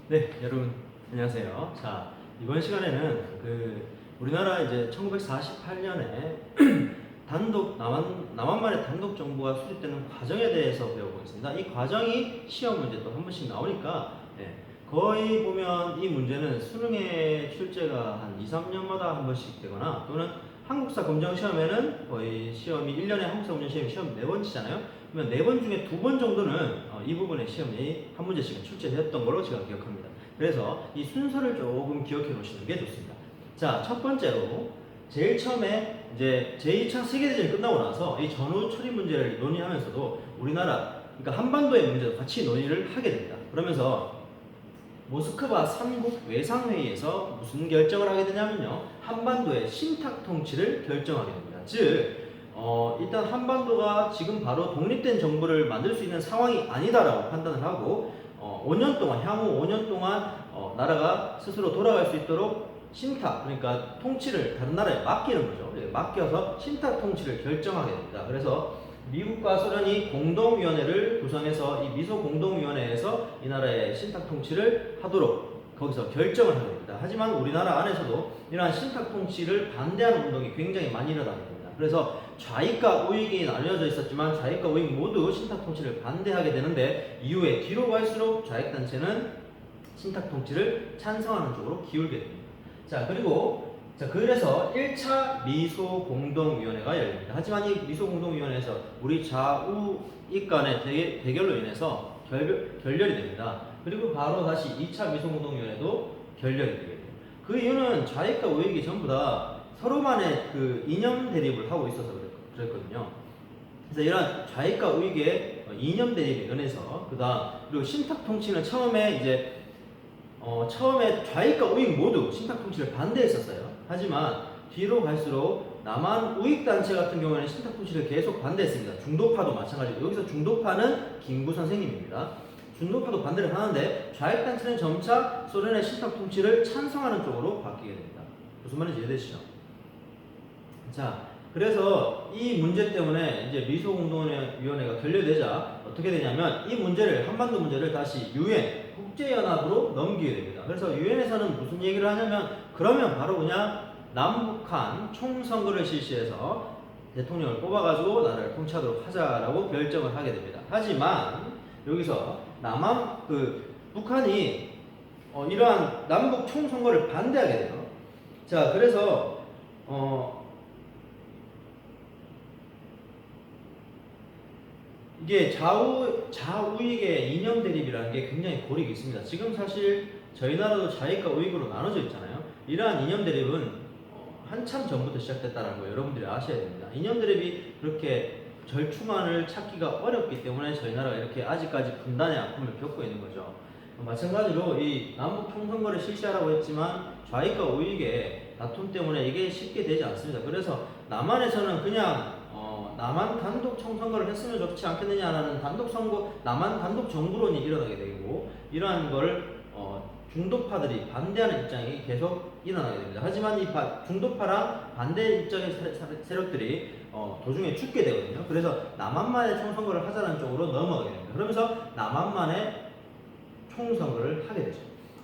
네, 여러분 안녕하세요. 자, 이번 시간에는 우리나라 이제 1948년에 단독 남한만의 단독 정부가 수립되는 과정에 대해서 배워보겠습니다. 이 과정이 시험 문제 또 한 번씩 나오니까 거의 보면 이 문제는 수능에 출제가 한 2, 3년마다 한 번씩 되거나 또는 한국사 검정 시험에는 거의 시험이 1년에 한국사 검정 시험 4번 치잖아요. 그러면 4번 중에 2번 정도는 이 부분의 시험이 한 문제씩은 출제되었던 걸로 제가 기억합니다. 그래서 이 순서를 조금 기억해 놓으시는 게 좋습니다. 자, 첫 번째로 제일 처음에 이제 제2차 세계대전이 끝나고 나서 이 전후 처리 문제를 논의하면서도 우리나라, 그러니까 한반도의 문제도 같이 논의를 하게 됩니다. 그러면서 모스크바 3국 외상회의에서 무슨 결정을 하게 되냐면요, 한반도의 신탁 통치를 결정하게 됩니다. 즉 일단 한반도가 지금 바로 독립된 정부를 만들 수 있는 상황이 아니다라고 판단을 하고 5년 동안, 향후 5년 동안 나라가 스스로 돌아갈 수 있도록 신탁, 그러니까 통치를 다른 나라에 맡기는 거죠. 맡겨서 신탁 통치를 결정하게 됩니다. 그래서 미국과 소련이 공동위원회를 구성해서 이 미소 공동위원회에서 이 나라의 신탁 통치를 하도록 거기서 결정을 하게 됩니다. 하지만 우리나라 안에서도 이러한 신탁 통치를 반대하는 운동이 굉장히 많이 일어나게 됩니다. 그래서 좌익과 우익이 나뉘어져 있었지만 좌익과 우익 모두 신탁 통치를 반대하게 되는데 이후에 뒤로 갈수록 좌익 단체는 신탁 통치를 찬성하는 쪽으로 기울게 됩니다. 자, 그래서 1차 미소 공동위원회가 열립니다. 하지만 이 미소 공동위원회에서 우리 좌우익 간의 대결로 인해서 결렬이 됩니다. 그리고 바로 다시 2차 미소 공동위원회도 결렬이 되게 돼요. 그 이유는 좌익과 우익이 전부 다 서로만의 그 이념 대립을 하고 있어서 그랬거든요. 그래서 이런 좌익과 우익의 이념 대립에 의해서 그리고 신탁 통치는 처음에 좌익과 우익 모두 신탁 통치를 반대했었어요. 하지만 뒤로 갈수록 남한 우익 단체 같은 경우에는 신탁 통치를 계속 반대했습니다. 중도파도 마찬가지고, 여기서 중도파는 김구 선생님입니다. 중도파도 반대를 하는데 좌익 단체는 점차 소련의 신탁 통치를 찬성하는 쪽으로 바뀌게 됩니다. 무슨 말인지 이해되시죠? 자, 그래서 이 문제 때문에 이제 미소공동위원회가 결렬되자 어떻게 되냐면 이 문제를, 한반도 문제를 다시 UN 국제연합으로 넘기게 됩니다. 그래서 유엔에서는 무슨 얘기를 하냐면, 그러면 바로 그냥 남북한 총선거를 실시해서 대통령을 뽑아가지고 나라를 통치하도록 하자라고 결정을 하게 됩니다. 하지만 여기서 북한이 이러한 남북 총선거를 반대하게 돼요. 자, 그래서 이게 좌우익의 이념 대립이라는 게 굉장히 고리가 있습니다. 지금 사실 저희 나라도 좌익과 우익으로 나눠져 있잖아요. 이러한 이념 대립은 한참 전부터 시작됐다는 거 여러분들이 아셔야 됩니다. 이념 대립이 그렇게 절충안을 찾기가 어렵기 때문에 저희 나라가 이렇게 아직까지 분단의 아픔을 겪고 있는 거죠. 마찬가지로 이 남북 총선거를 실시하라고 했지만 좌익과 우익의 다툼 때문에 이게 쉽게 되지 않습니다. 그래서 남한에서는 그냥 남한 단독 총선거를 했으면 좋지 않겠느냐라는 남한 단독 정부론이 일어나게 되고, 이러한 걸 중도파들이 반대하는 입장이 계속 일어나게 됩니다. 하지만 이 중도파랑 반대 입장의 세력들이 도중에 죽게 되거든요. 그래서 남한만의 총선거를 하자는 쪽으로 넘어가게 됩니다. 그러면서 남한만의 총선거를 하게 되죠.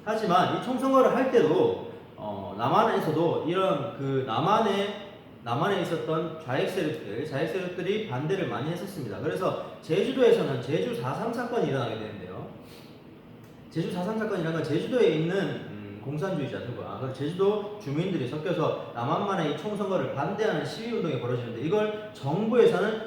하지만 이 총선거를 할 때도 남한에서도 이런 남한에 있었던 좌익 세력들이 반대를 많이 했었습니다. 그래서 제주도에서는 제주 4.3 사건이 일어나게 되는데요. 제주 4.3 사건이라는 건 제주도에 있는 공산주의자들과 그리고 제주도 주민들이 섞여서 남한만의 이 총선거를 반대하는 시위운동이 벌어지는데, 이걸 정부에서는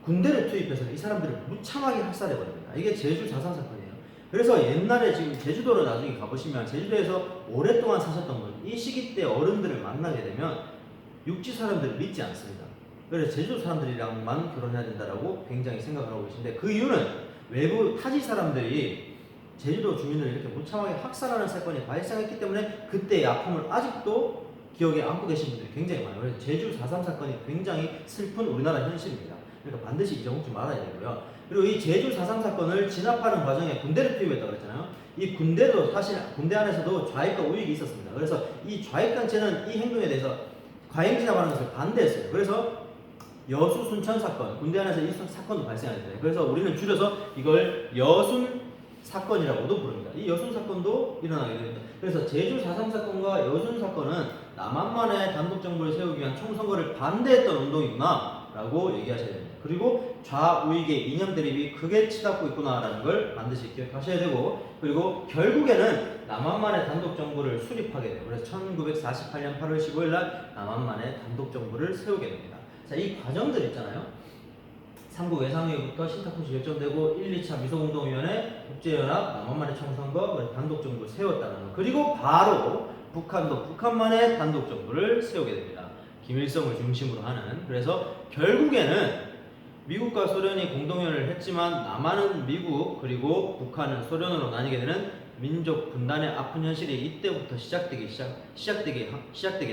군대를 투입해서 이 사람들을 무참하게 학살해버립니다. 이게 제주 4.3 사건이에요. 그래서 옛날에 지금 제주도를 나중에 가보시면 제주도에서 오랫동안 사셨던 분, 이 시기 때 어른들을 만나게 되면 육지 사람들을 믿지 않습니다. 그래서 제주도 사람들이랑만 결혼해야 된다라고 굉장히 생각을 하고 계신데, 그 이유는 외부 타지 사람들이 제주도 주민을 이렇게 무참하게 학살하는 사건이 발생했기 때문에 그때의 아픔을 아직도 기억에 안고 계신 분들이 굉장히 많아요. 그래서 제주 4.3 사건이 굉장히 슬픈 우리나라 현실입니다. 그러니까 반드시 잊어먹지 말아야 되고요. 그리고 이 제주 4.3 사건을 진압하는 과정에 군대를 투입했다고 그랬잖아요. 이 군대도 사실 군대 안에서도 좌익과 우익이 있었습니다. 그래서 이 좌익 단체는 이 행동에 대해서 과잉 진압하는 것을 반대했어요. 그래서 여수 순천 사건, 군대 안에서 이 사건도 발생하게 돼요. 그래서 우리는 줄여서 이걸 여순 사건이라고도 부릅니다. 이 여순 사건도 일어나게 됩니다. 그래서 제주 4.3 사건과 여순 사건은 남한만의 단독 정부를 세우기 위한 총선거를 반대했던 운동이구나 라고 얘기하셔야 됩니다. 그리고 좌우익의 이념 대립이 크게 치닫고 있구나라는 걸 반드시 기억하셔야 되고, 그리고 결국에는 남한만의 단독 정부를 수립하게 돼요. 그래서 1948년 8월 15일 날 남한만의 단독 정부를 세우게 됩니다. 자, 이 과정들 있잖아요. 삼국 외상회의부터 신탁훈시 결정되고 1, 2차 미소공동위원회, 국제연합, 남한만의 총선거, 단독정부를 세웠다는 거. 그리고 바로 북한도 북한만의 단독정부를 세우게 됩니다. 김일성을 중심으로 하는. 그래서 결국에는 미국과 소련이 공동연을 했지만 남한은 미국 그리고 북한은 소련으로 나뉘게 되는 민족 분단의 아픈 현실이 이때부터 시작되게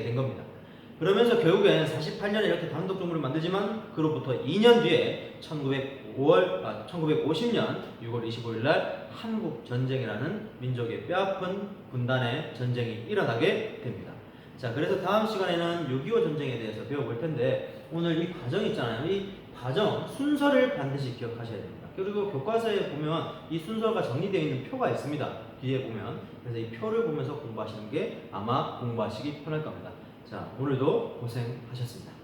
된 겁니다. 그러면서 결국엔 48년에 이렇게 단독 정부를 만들지만 그로부터 2년 뒤에 1950년 6월 25일 날 한국 전쟁이라는 민족의 뼈아픈 분단의 전쟁이 일어나게 됩니다. 자, 그래서 다음 시간에는 6.25 전쟁에 대해서 배워볼 텐데, 오늘 이 과정 있잖아요. 이 과정 순서를 반드시 기억하셔야 됩니다. 그리고 교과서에 보면 이 순서가 정리되어 있는 표가 있습니다. 뒤에 보면. 그래서 이 표를 보면서 공부하시는 게 아마 공부하시기 편할 겁니다. 자, 오늘도 고생하셨습니다.